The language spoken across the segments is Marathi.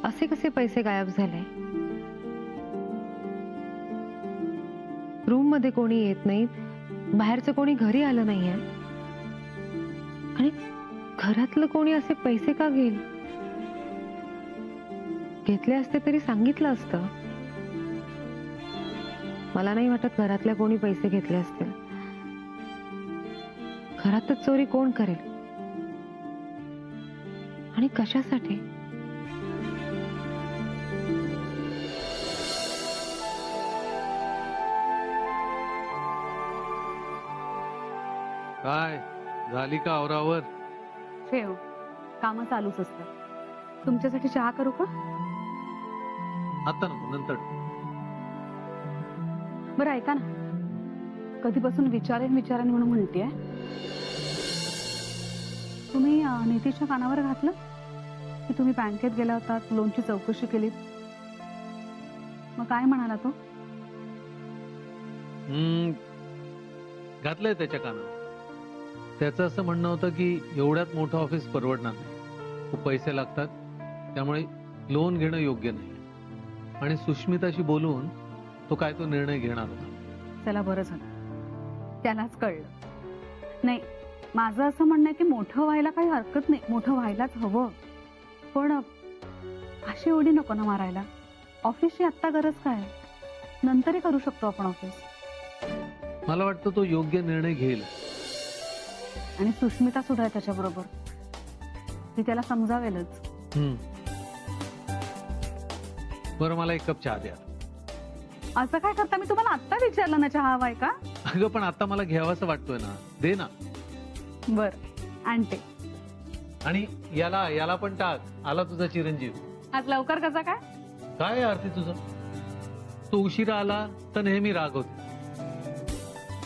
असे कसे पैसे गायब झाले? रूम मध्ये कोणी येत नाही, बाहेरचं कोणी घरी आलं नाहीये आणि घरातलं कोणी असे पैसे का घेईल? घेतले असते तरी सांगितलं असतं. मला नाही वाटत घरातल्या कोणी पैसे घेतले असतील. घरातच चोरी कोण करेल आणि कशासाठी? काय झाली का आवरावर? ठेव, कामं चालूच असतात. तुमच्यासाठी चहा करू का? आता नको, नंतर. बरं ऐका ना, कधीपासून विचारेन म्हणून म्हणतेय. तुम्ही नितीशच्या कानावर घातलं की तुम्ही बँकेत गेला होतात, लोनची चौकशी केली? मग काय म्हणाला तो? घातलंय त्याच्या कानावर. त्याचं असं म्हणणं होतं की एवढ्यात मोठं ऑफिस परवडणार नाही, खूप पैसे लागतात, त्यामुळे लोन घेणं योग्य नाही. आणि सुष्मिताशी बोलून तो निर्णय घेणार होता. त्याला बरं झालं, त्यालाच कळलं. नाही, माझं असं म्हणणं आहे की मोठं व्हायला काही हरकत नाही, मोठं व्हायलाच हवं, पण अशी उडी नको ना मारायला. ऑफिसची आत्ता गरज काय, नंतरही करू शकतो आपण ऑफिस. मला वाटतं तो योग्य निर्णय घेईल. आणि सुष्मिता सुद्धा आहे त्याच्याबरोबर, ती त्याला समजावेलच. बरं, मला एक कप चहा द्या. असं काय करता? मी तुम्हाला आत्ता विचारलं ना चहा हवाय का? अगं पण आता मला घ्यावासं वाटतोय ना, दे ना. बर, आणते. आणि याला पण टाक. आला तुझा चिरंजीव. आज लवकर कसा काय? काय आरती तुझं? तो उशिरा आला तर नेहमी राग होते,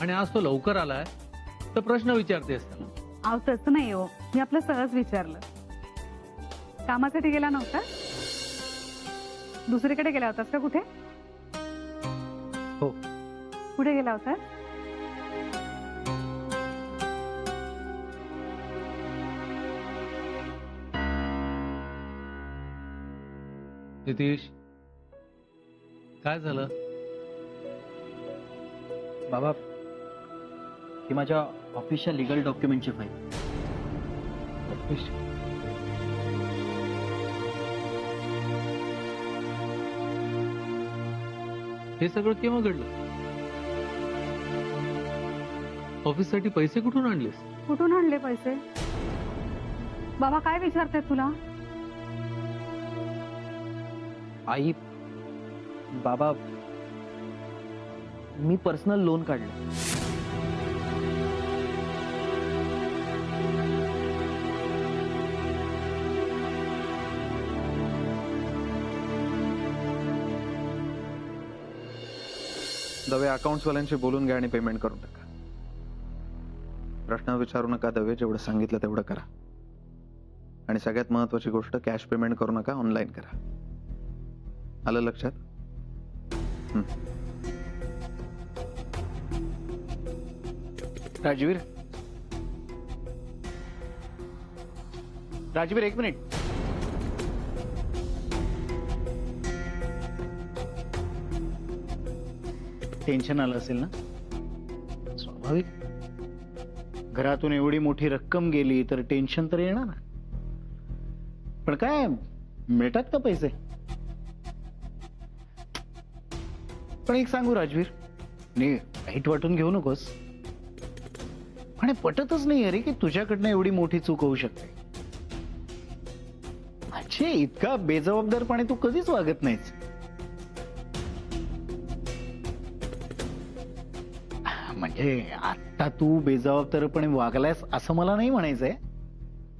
आणि आज तो लवकर आलाय तर प्रश्न विचारतेस त्याला. आव तसं नाही हो, मी आपलं सहज विचारलं. कामासाठी गेला नव्हता? दुसरीकडे गेला होतास का? कुठे? हो. कुठे गेला होता? नितीश, काय झालं? बाबा, ही माझ्या ऑफिसच्या लीगल डॉक्युमेंटची फाईल. हे सगळं केव्हा घडलं? ऑफिससाठी पैसे कुठून आणलेस? कुठून आणले पैसे? बाबा काय विचारते तुला? आई, बाबा, मी पर्सनल लोन काढलं. दवे अकाउंट्सवाल्यांशी बोलून घ्या आणि पेमेंट करून टाका. प्रश्न विचारू नका दवे, जेवढं सांगितलं तेवढं करा. आणि सगळ्यात महत्वाची गोष्ट, कॅश पेमेंट करू नका, ऑनलाईन करा. आलं लक्षात? राजवीर, एक मिनिट. टेन्शन आलं असेल ना? स्वाभाविक. घरातून एवढी मोठी रक्कम गेली तर टेन्शन तर येणार ना. पण काय मिळतात का पैसे? पण एक सांगू राजवीर, वाईट वाटून घेऊ नकोस, पण हे पटतच नाही अरे की तुझ्याकडनं एवढी मोठी चूक होऊ शकते. म्हणजे इतका बेजबाबदारपणे तू कधीच वागत नाहीस. म्हणजे आता तू बेजबाबदारपणे वागलायस असं मला नाही म्हणायचंय,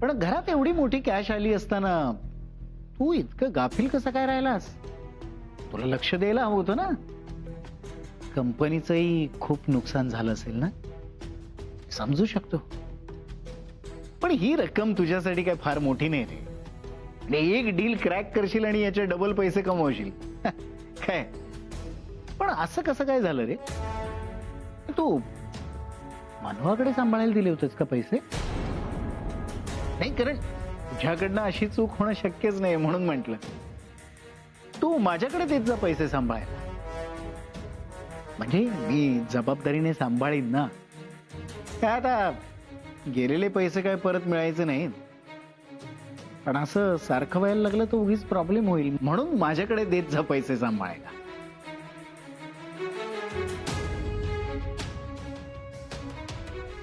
पण घरात एवढी मोठी कॅश आली असताना तू इतकं गाफील कसा काय राहिलास? तुला लक्ष द्यायला हवं होतं ना. कंपनीचंही खूप नुकसान झालं असेल ना, समजू शकतो. पण ही रक्कम तुझ्यासाठी काय फार मोठी नाही रे. एक डील क्रॅक करशील आणि याचे डबल पैसे कमवशील काय. पण असं कसं काय झालं रे? तू मानवाकडे सांभाळायला दिले होतेस का पैसे? नाही, कारण तुझ्याकडनं अशी चूक होणं शक्यच नाही म्हणून म्हटलं. तू माझ्याकडे देत जा पैसे सांभाळायला. म्हणजे मी जबाबदारीने सांभाळीन ना. काय आता गेलेले पैसे काय परत मिळायचे नाहीत, पण असं सारखं व्हायला लागलं तर उगीच प्रॉब्लेम होईल, म्हणून माझ्याकडे देत जा पैसे सांभाळायला.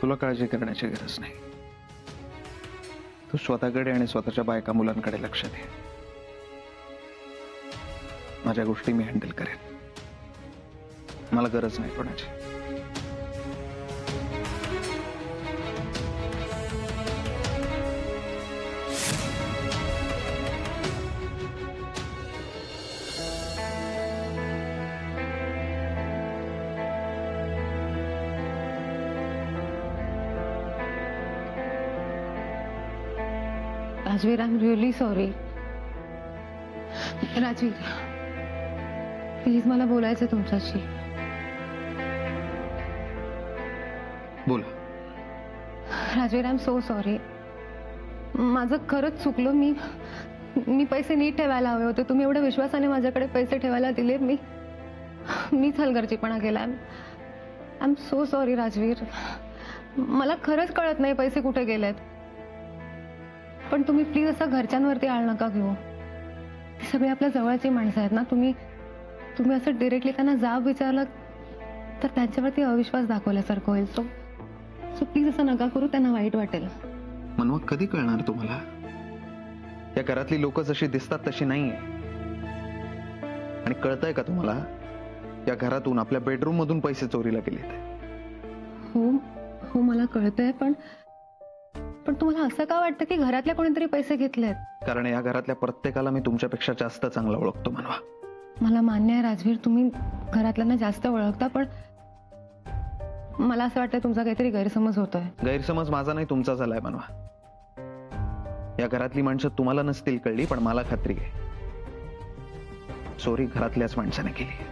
तुला काळजी करण्याची गरज नाही. तू स्वतःकडे आणि स्वतःच्या बायका मुलांकडे लक्ष दे. माझ्या गोष्टी मी हँडल करेन. मला गरज नाही कोणाची. Rajveer, I am really sorry. Rajveer, please मला बोलायचं तुमच्याशी. बोल. Rajveer, I am so sorry. माझं खरंच चुकलं. मी पैसे नीट ठेवायला हवे होते. तुम्ही एवढ्या विश्वासाने माझ्याकडे पैसे ठेवायला दिले. मीच हलगर्जीपणा केला. I am so sorry Rajveer. मला खरंच कळत नाही पैसे कुठे गेलेत. पण तुम्ही प्लीज असं घरच्यांवरती आळ नका घेऊ. ते सगळे आपल्या जवळची माणसं आहेत ना. तुम्ही असं डिरेक्टली त्यांना जाब विचारलं तर त्यांच्यावरती अविश्वास दाखवल्यासारखं होईल. सो प्लीज असं नका करू, त्यांना वाईट वाटेल. मनवा, कधी कळणार तुम्हाला? या घरातली लोक जशी दिसतात तशी नाहीये. आणि कळतंय का तुम्हाला? या घरातून आपल्या बेडरूम मधून पैसे चोरीला गेलेत. हो मला कळतंय, पण तुम्हाला असं का वाटतं की घरातल्या कोणीतरी पैसे घेतलेत? कारण या घरातल्या प्रत्येकाला मी तुमच्यापेक्षा जास्त चांगला ओळखतो मनवा. मला मान्य आहे राजवीर, तुम्ही घरातल्यांना जास्त ओळखता, पण मला असं वाटतं तुमचा काहीतरी गैरसमज होतोय. गैरसमज माझा नाही, तुमचा झालाय मनवा. या घरातली माणसं तुम्हाला नसतील कळली, पण मला खात्री आहे चोरी घरातल्याच माणसाने केली.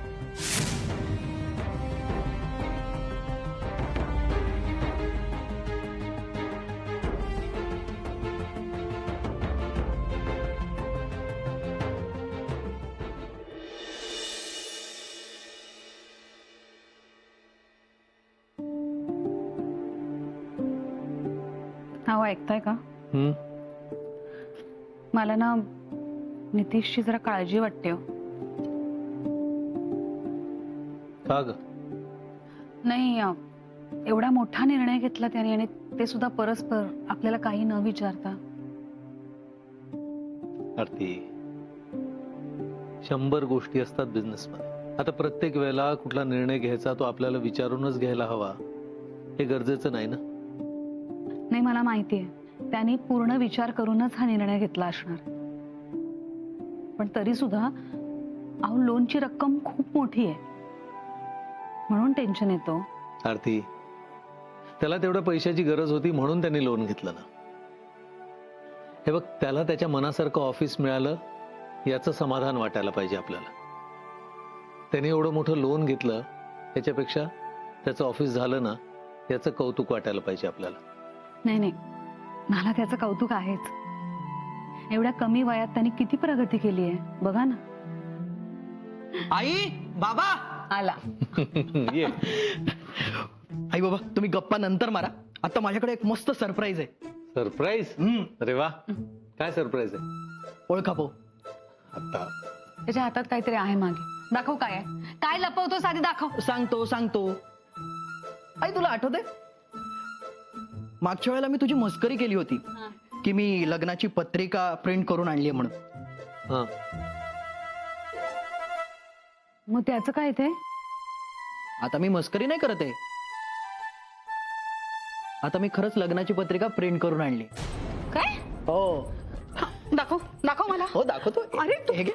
हो, ऐकताय का? मला ना नितीशची जरा काळजी वाटते. का ग? नाही, एवढा मोठा निर्णय घेतला त्याने, आणि ते सुद्धा परस्पर, आपल्याला काही न विचारता. आरती, 100 गोष्टी असतात बिझनेस मध्ये. आता प्रत्येक वेळेला कुठला निर्णय घ्यायचा तो आपल्याला विचारूनच घ्यायला हवा हे गरजेचं नाही ना. नाही, मला माहितीये त्यांनी पूर्ण विचार करूनच हा निर्णय घेतला असणार. पण तरी सुद्धा अहो, लोनची रक्कम खूप मोठी आहे, म्हणून टेन्शन येतो. आरती, त्याला तेवढ्या पैशाची गरज होती म्हणून त्यांनी लोन घेतलं ना. हे बघ, त्याला त्याच्या मनासारखं ऑफिस मिळालं याचं समाधान वाटायला पाहिजे आपल्याला. त्याने एवढं मोठं लोन घेतलं याच्यापेक्षा त्याचं ऑफिस झालं ना याचं कौतुक वाटायला पाहिजे आपल्याला. नाही, मला त्याचं कौतुक आहेच. एवढ्या कमी वयात त्यांनी किती प्रगती केली आहे बघा ना. आई, बाबा आला. ये. आई बाबा, तुम्ही गप्पा नंतर मारा. आता माझ्याकडे एक मस्त सरप्राईज आहे. सरप्राईज? अरे वा, काय सरप्राईज आहे? ओळखा पो. आता त्याच्या हातात काहीतरी आहे मागे. दाखव काय आहे. काय लपवतोस आधी दाखव. सांगतो. आई, तुला आठवतंय मागच्या वेळेला मी तुझी मस्करी केली होती की मी लग्नाची पत्रिका प्रिंट करून आणली म्हणून. हा, मग त्याचं काय ते? आता मी मस्करी नाही करत आहे. आता मी खरंच लग्नाची पत्रिका प्रिंट करून आणली. काय? हो दाखव मला. हो, दाखवतो. अरे तू- हे घे.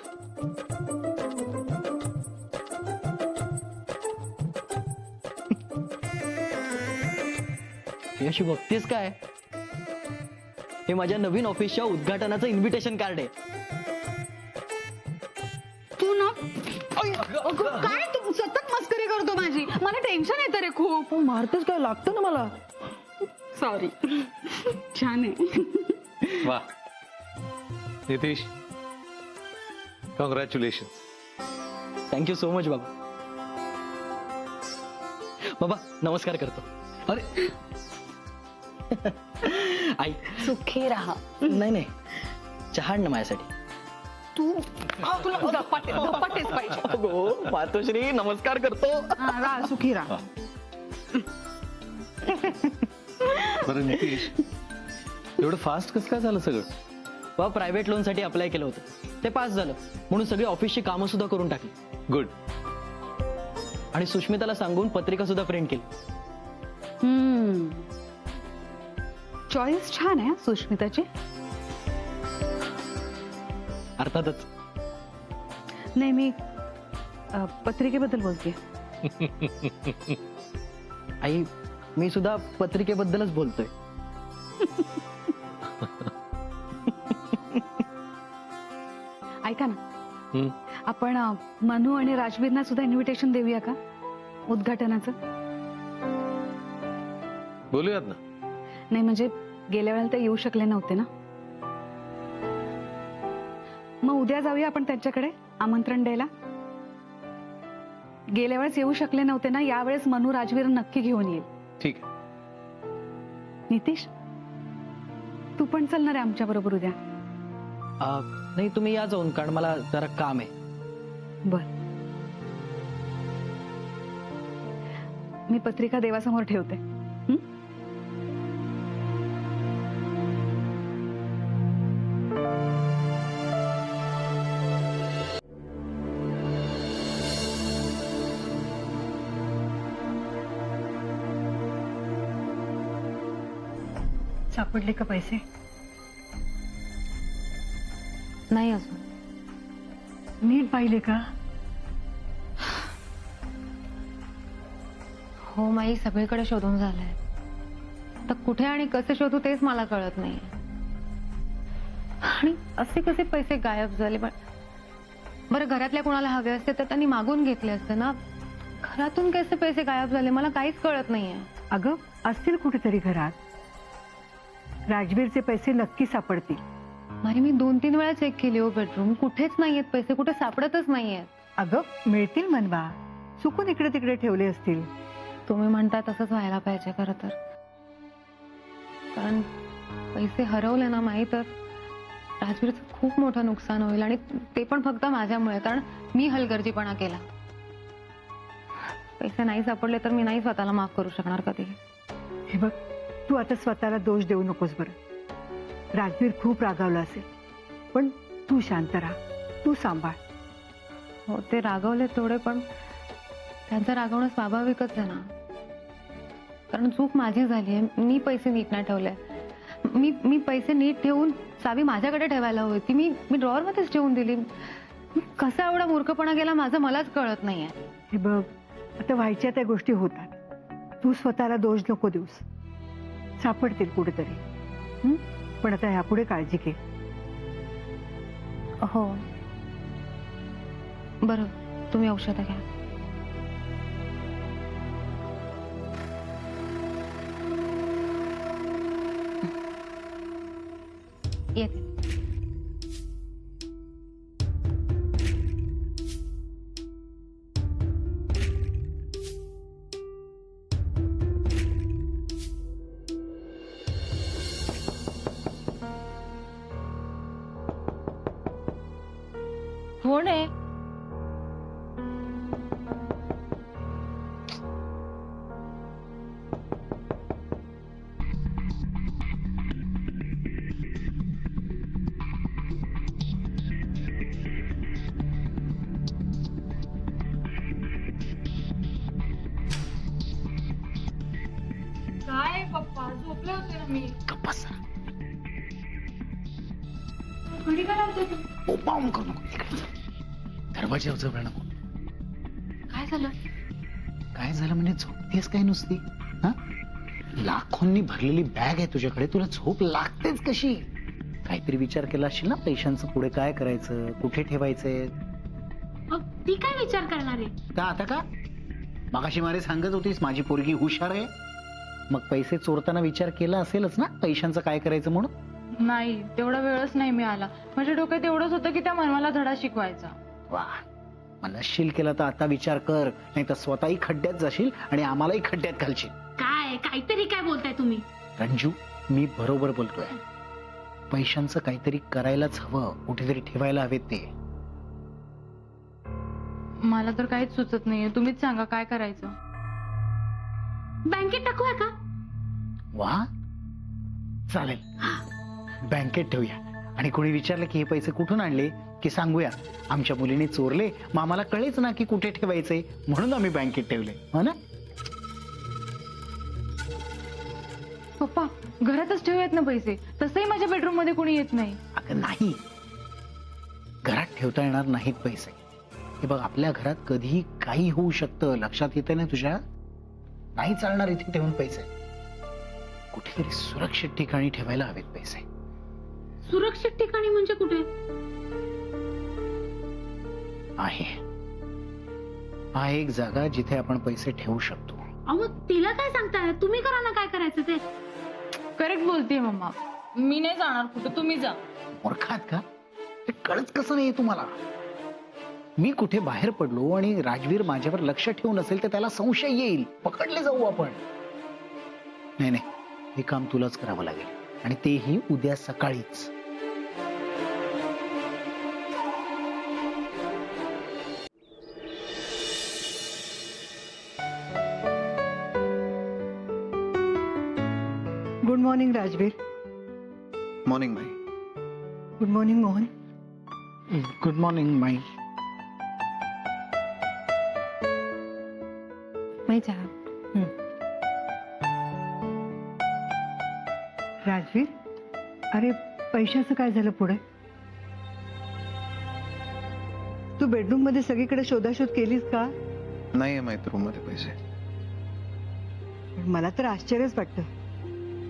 हे अशी बघतेस काय? हे माझ्या नवीन ऑफिसच्या उद्घाटनाचं इन्व्हिटेशन कार्ड आहे. तू ना अगं, काय तू सतत मस्करी करतो माझी. मला टेन्शन येतं रे खूप. मारतेस काय? लागतं ना मला. सॉरी. छान आहे. वा Nitish, congratulation. Thank you so much बाबा. बाबा नमस्कार करतो. अरे आई सुखी राहा. नाही नाही, चहा आण ना माझ्यासाठी. तू तुला गप्पाटेच पाहिजे. अगो मातोश्री नमस्कार करतो. राहा सुखी राहा. बरं नितीश, एवढं फास्ट कसं काय झालं सगळं? बाबा प्रायव्हेट लोन साठी अप्लाय केलं होतं, ते पास झालं म्हणून सगळी ऑफिसची कामं सुद्धा करून टाकली. गुड. आणि सुष्मिताला सांगून पत्रिका सुद्धा प्रिंट केली. चॉईस छान आहे हा सुष्मिताची. अर्थातच. नाही मी पत्रिकेबद्दल बोलते. आई मी सुद्धा पत्रिकेबद्दलच बोलतोय. ऐका ना, हम्म. आपण मनू आणि राजवीरना सुद्धा इन्व्हिटेशन देऊया का उद्घाटनाचं? बोलूयात ना. नाही म्हणजे गेल्या वेळेला ते येऊ शकले नव्हते ना. मग उद्या जाऊया आपण त्यांच्याकडे आमंत्रण द्यायला. गेल्या वेळेस येऊ शकले नव्हते ना, यावेळेस मनू राजवीर नक्की घेऊन येईल. ठीक आहे. नितीश तू पण चलणार आहे आमच्या बरोबर उद्या? नाही तुम्ही या जाऊन, कारण मला जरा काम आहे. बर. मी पत्रिका देवासमोर ठेवते. हं? सापडले का पैसे? नाही अजून. नीट पाहिले का? हो माई, सगळीकडे शोधून झालंय. तर कुठे आणि कसे शोधू तेच मला कळत नाही. आणि असे कसे पैसे गायब झाले? बरं घरातल्या कोणाला हवे असते तर त्यांनी मागून घेतले असते ना. घरातून कसे पैसे गायब झाले मला काहीच कळत नाहीये. अगं असतील कुठेतरी घरात. राजवीरचे पैसे नक्की सापडतील. मारी मी 2-3 वेळा चेक केली हो बेडरूम, कुठेच नाहीयेत पैसे, कुठे सापडतच नाहीयेत. अगं मिळतील मनवा, चुकून इकडे तिकडे ठेवले असतील. तुम्ही म्हणता तसंच व्हायला पाहिजे खरं तर. कारण पैसे हरवले ना माही तर राजवीरचं खूप मोठं नुकसान होईल, आणि ते पण फक्त माझ्यामुळे, कारण मी हलगर्जीपणा केला. पैसे नाही सापडले तर मी नाही स्वतःला माफ करू शकणार कधी. हे बघ, तू आता स्वतःला दोष देऊ नकोस बरं. राजवीर खूप रागावला असेल, पण तू शांत राहा, तू सांभाळ. हो ते रागवले थोडे, पण त्यांचं रागवणं स्वाभाविकच आहे ना. कारण चूक माझी झाली आहे. मी पैसे नीट नाही ठेवले. मी पैसे नीट ठेवून चावी माझ्याकडे ठेवायला हवी होती. मी ड्रॉवर मध्येच ठेवून दिली. कसा एवढा मूर्खपणा केला माझं मलाच कळत नाहीये. हे बघ, आता व्हायच्या त्या गोष्टी होतात. तू स्वतःला दोष नको देऊस. सापडतील कुठेतरी. हं? पण आता ह्यापुढे काळजी घे. हो बरं, तुम्ही औषधं घ्या. येते. कोण आहे? काय पप्पा, झोपले होते ना मी. गप्पा जरा. घडी का लावतो तू? बोंबाबोंब करू नको. इकडे जा. दरवाजा जवळ नको. काय झालं? काय झालं म्हणजे झोपतेस काय नुसती? हा, लाखोंनी भरलेली बॅग आहे तुझ्याकडे, तुला झोप लागतेच कशी? काहीतरी विचार केला असशील ना पैशांचं पुढे काय करायचं, कुठे ठेवायचंय? मग ती काय विचार करणार आहे? का आता का? मगाशी मारे सांगत होतीस माझी पोरगी हुशार आहे. मग पैसे चोरताना विचार केला असेलच ना पैशांचं काय करायचं म्हणून? नाही, तेवढा वेळच नाही मिळाला. माझ्या डोक्यात एवढंच होतं की त्या मनवाला धडा शिकवायचा. वा, मनशील केला तर आता विचार कर, नाही तर स्वतःही खड्ड्यात जाशील आणि आम्हालाही खड्ड्यात घालशील. काय काहीतरी काय बोलताय तुम्ही? रंजू, मी बरोबर बोलतोय. पैशांचं काहीतरी करायलाच हवं, कुठेतरी ठेवायला हवेत ते. मला तर काहीच सुचत नाहीये, तुम्हीच सांगा काय करायचं. बँकेत टाकूया का? वा, चालेल, बँकेत ठेवूया. आणि कोणी विचारलं की हे पैसे कुठून आणले की सांगूया आमच्या मुलीने चोरले, मग आम्हाला कळेच ना की कुठे ठेवायचे, म्हणून आम्ही बँकेत ठेवले, हो ना? पप्पा, घरातच ठेवूयात ना पैसे. तसंही माझ्या बेडरूम मध्ये कोणी येत नाही. अगं नाही, घरात ठेवता येणार नाहीत पैसे. हे बघ, आपल्या घरात कधीही काही होऊ शकतं, लक्षात येते ना तुझ्या? नाही चालणार इथे ठेवून पैसे. कुठेतरी सुरक्षित ठिकाणी ठेवायला हवेत पैसे. सुरक्षित ठिकाणी म्हणजे कुठे? आहे एक जागा जिथे आपण पैसे ठेवू शकतो. अहो तिला काय सांगताय? तुम्ही करा ना काय करायचं ते. करेक्ट बोलतेय मम्मा. मी नाही जाणार कुठं, तुम्ही जा. मूर्खात का? ते कळत कसं नाही तुम्हाला? मी कुठे बाहेर पडलो आणि राजवीर माझ्यावर लक्ष ठेवून असेल तर त्याला संशय येईल, पकडले जाऊ आपण. नाही, हे काम तुलाच करावं लागेल, आणि तेही उद्या सकाळीच. Good morning Rajveer. मॉर्निंग माई. Good morning Mohan. Good morning माई. माई चहा. राजवीर, अरे पैशाचं काय झालं पुढे? तू बेडरूम मध्ये सगळीकडे शोधाशोध केलीस का? नाही आहे माहित रूम मध्ये पैसे. मला तर आश्चर्यच वाटतं,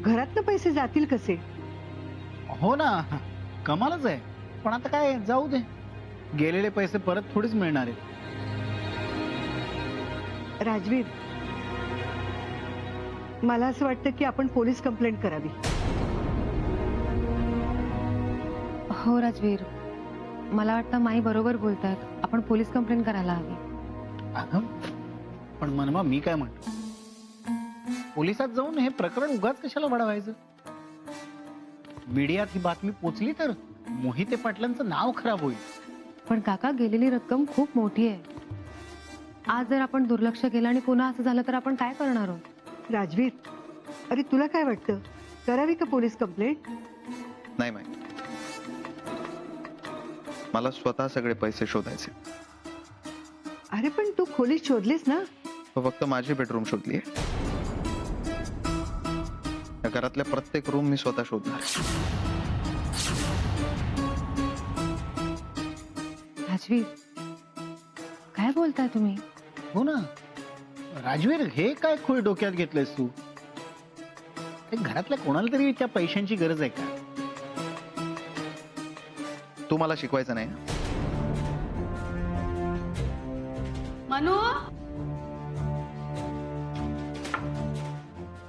घरातनं पैसे जातील कसे? हो ना, कमालच आहे. पण आता काय, जाऊ दे, गेलेले पैसे परत थोडीच मिळणार आहेत. राजवीर, मला असं वाटतं की आपण पोलीस कंप्लेंट करावी. हो राजवीर, मला वाटतं माई बरोबर बोलतात. आपण पोलीस कंप्लेंट करायला हवी. अगं, पण मनमा, मी काय म्हणतो, पोलिसात जाऊन हे प्रकरण उगाच कशाला वाढवायचं? मीडियात ही बातमी पोचली तर मोहिते पाटलांचं नाव खराब होईल. पण काका, गेलेली रक्कम खूप मोठी आहे. आज जर आपण दुर्लक्ष केलं आणि पुन्हा असं झालं तर आपण काय करणार आहोत? राजवीर, अरे तुला काय वाटतं, करावी का पोलीस कंप्लेंट? नाही माहित. मला स्वतः सगळे पैसे शोधायचे. अरे पण तू खोलीत शोधलीस ना? फक्त माझी बेडरूम शोधली आहे. या घरातल्या प्रत्येक रूम मी स्वतः शोधणार. राजवीर, काय बोलताय तुम्ही? हो ना राजवीर, हे काय खोय डोक्यात घेतलंयस तू? ते घरातल्या कोणाला तरी त्या पैशांची गरज आहे का? तू मला शिकवायचं नाही. मनू,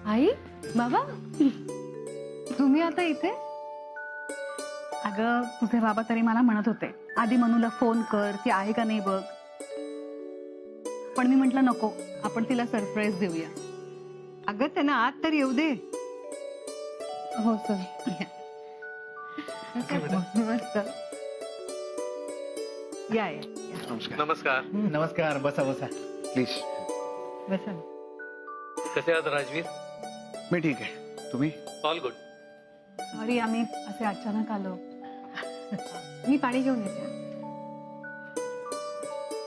आई, बाबा, तुम्ही आता इथे? अगं, तुझे बाबा तरी मला म्हणत होते आधी मनूला फोन कर, ती आहे का नाही बघ. पण मी म्हंटल नको, आपण तिला सरप्राईज देऊया. अगं त्यांना आत तर येऊ दे. हो सर. मस्त. या नमस्कार. नमस्कार, बसा बसा. प्लीज. बसा. कसे आहात राजवीर? मी ठीक आहे. तुम्ही? All good. सॉरी, आम्ही असे अचानक आलो. मी पाणी घेऊन येते.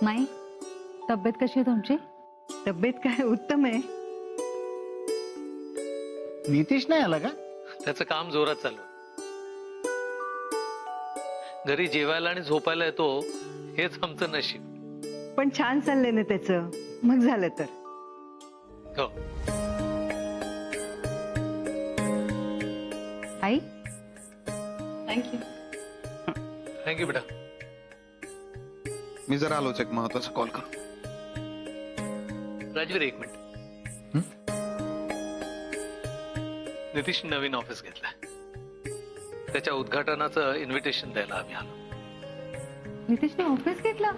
नाही, तब्येत कशी आहे तुमची? तब्येत काय उत्तम आहे. नितीश नाही आला का? त्याचं काम जोरात चालू आहे. घरी जेवायला आणि झोपायला येतो, हेच आमचं नशीब. पण छान चाललंय ना त्याचं, मग झालं तर. हो. आई, थँक्यू. थँक्यू बेटा. मी जरा आलोच, एक महत्वाचा कॉल कर. राजवीर, एक मिनिट. नितीश नवीन ऑफिस घेतलंय. त्याच्या उद्घाटनाचं इन्व्हिटेशन द्यायला आम्ही आलो. नितेशने ऑफिस घेतला?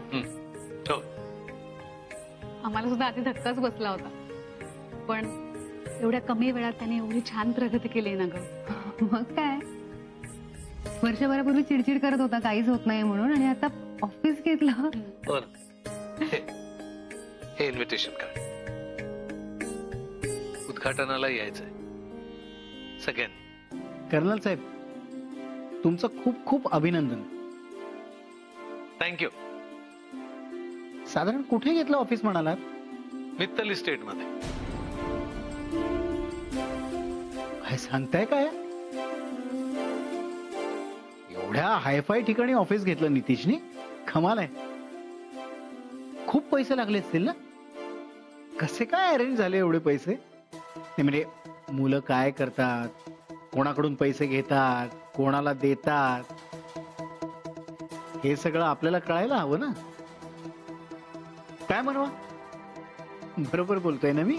हो. आम्हाला सुद्धा आधी धक्काच बसला होता, पण एवढ्या कमी वेळात त्याने एवढी छान प्रगती केली ना ग. मग काय, वर्षभरापूर्वी चिडचिड करत होता काहीच होत नाही म्हणून, आणि आता ऑफिस घेतलं. हो ना. हे इन्व्हिटेशन कार्ड. उद्घाटनाला यायचंय सगळ्यांनी. कर्नल साहेब, तुमचं खूप खूप अभिनंदन. थँक्यू. साधारण कुठे घेतलं ऑफिस म्हणालात? मित्तल इस्टेट मध्ये. काय सांगताय काय? एवढ्या हायफाय ठिकाणी ऑफिस घेतलं नितीशने? कमाल आहे. खूप पैसे लागले असतील ना? कसे काय अरेंज झाले एवढे पैसे? नाही म्हणजे मुलं काय करतात, कोणाकडून पैसे घेतात, कोणाला देतात, हे सगळं आपल्याला कळायला हवं ना. काय म्हणवा, बरोबर बोलतोय ना मी?